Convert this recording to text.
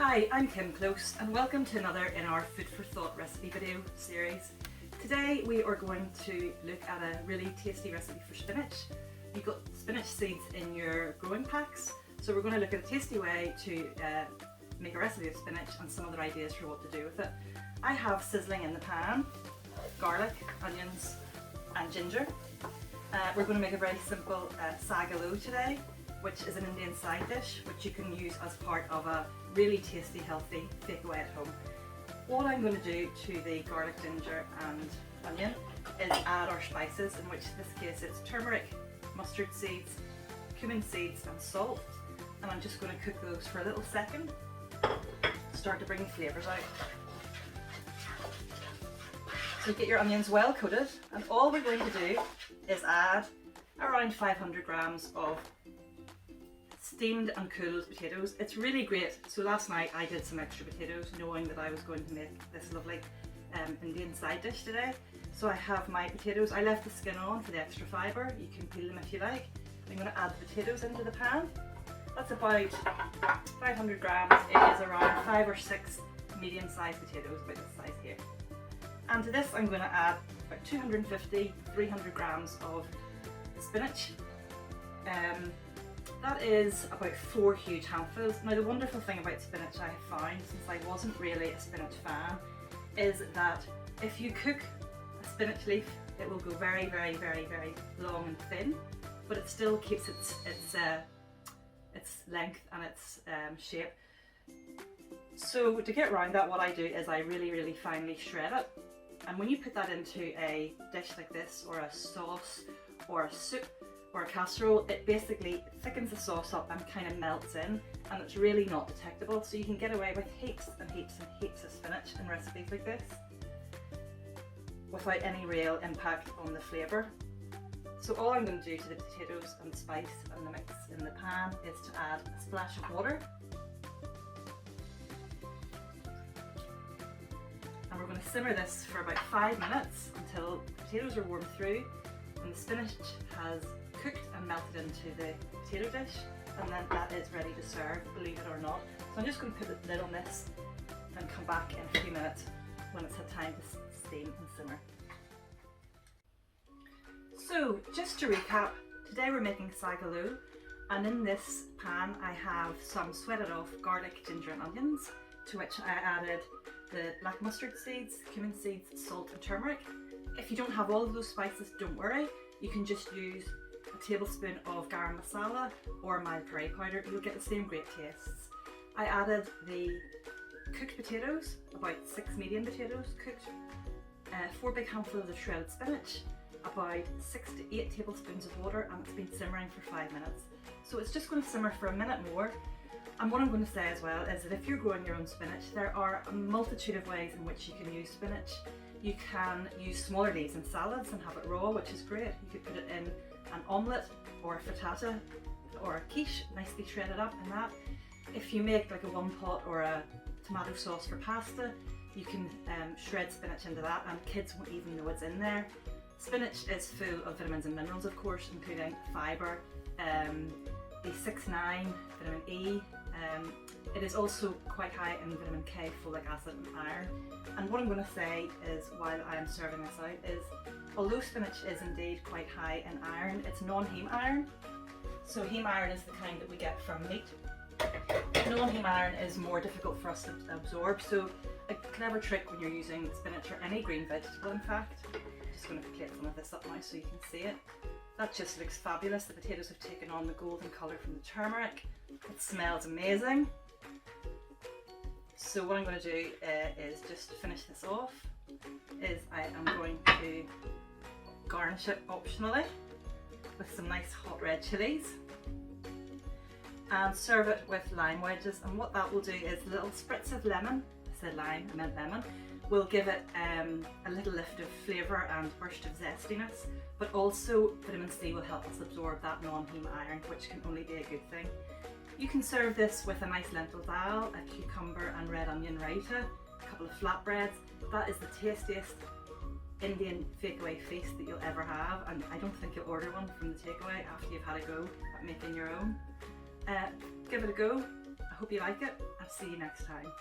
Hi, I'm Kim Close and welcome to another in our Food for Thought recipe video series. Today we are going to look at a really tasty recipe for spinach. You've got spinach seeds in your growing packs, so we're going to look at a tasty way to make a recipe of spinach and some other ideas for what to do with it. I have sizzling in the pan garlic, onions and ginger. We're going to make a very simple Saag Aloo today, which is an Indian side dish which you can use as part of a really tasty, healthy takeaway at home. What I'm going to do to the garlic, ginger and onion is add our spices, in which in this case it's turmeric, mustard seeds, cumin seeds and salt, and I'm just going to cook those for a little second, start to bring the flavours out. So get your onions well coated, and all we're going to do is add around 500 grams of steamed and cooled potatoes. It's really great. So last night I did some extra potatoes knowing that I was going to make this lovely Indian side dish today. So I have my potatoes. I left the skin on for the extra fibre. You can peel them if you like. I'm going to add the potatoes into the pan. That's about 500 grams. It is around 5 or 6 medium-sized potatoes, about this size here. And to this I'm going to add about 250-300 grams of spinach. That is about 4 huge handfuls. Now the wonderful thing about spinach I have found, since I wasn't really a spinach fan, is that if you cook a spinach leaf it will go very, very, very, very long and thin, but it still keeps its length and its shape. So to get around that, what I do is I really, really finely shred it, and when you put that into a dish like this, or a sauce, or a soup, or a casserole, it basically thickens the sauce up and kind of melts in, and it's really not detectable, so you can get away with heaps and heaps and heaps of spinach in recipes like this without any real impact on the flavour. So all I'm going to do to the potatoes and the spice and the mix in the pan is to add a splash of water, and we're going to simmer this for about 5 minutes until the potatoes are warmed through and the spinach has cooked and melted into the potato dish, and then that is ready to serve, believe it or not. So I'm just going to put the lid on this and come back in a few minutes when it's had time to steam and simmer. So just to recap, today we're making Saag Aloo, and in this pan I have some sweated off garlic, ginger and onions, to which I added the black mustard seeds, cumin seeds, salt and turmeric. If you don't have all of those spices, don't worry, you can just use a tablespoon of garam masala or mild curry powder. You'll get the same great tastes. I added the cooked potatoes, about 6 medium potatoes cooked, 4 big handfuls of shredded spinach, about 6 to 8 tablespoons of water, and it's been simmering for 5 minutes. So it's just going to simmer for a minute more. And what I'm going to say as well is that if you're growing your own spinach, there are a multitude of ways in which you can use spinach. You can use smaller leaves in salads and have it raw, which is great. You could put it in an omelette or a frittata or a quiche, nicely shredded up in that. If you make like a one pot or a tomato sauce for pasta, you can shred spinach into that and kids won't even know it's in there. Spinach is full of vitamins and minerals, of course, including fibre, B6-9, vitamin E. It is also quite high in vitamin K, folic acid and iron. And what I'm going to say is, while I am serving this out, is although spinach is indeed quite high in iron, it's non-heme iron. So heme iron is the kind that we get from meat. Non-heme iron is more difficult for us to absorb, so a clever trick when you're using spinach, or any green vegetable in fact, I'm just going to plate some of this up now so you can see it. That just looks fabulous. The potatoes have taken on the golden colour from the turmeric. It smells amazing. So what I'm going to do is just finish this off, is I am going to garnish it optionally with some nice hot red chillies and serve it with lime wedges. And what that will do is a little spritz of lemon, I said lime, I meant lemon, will give it a little lift of flavour and burst of zestiness, but also vitamin C will help us absorb that non-heme iron, which can only be a good thing. You can serve this with a nice lentil dal, a cucumber and red onion raita, a couple of flatbreads. That is the tastiest Indian fakeaway feast that you'll ever have, and I don't think you'll order one from the takeaway after you've had a go at making your own. Give it a go. I hope you like it. I'll see you next time.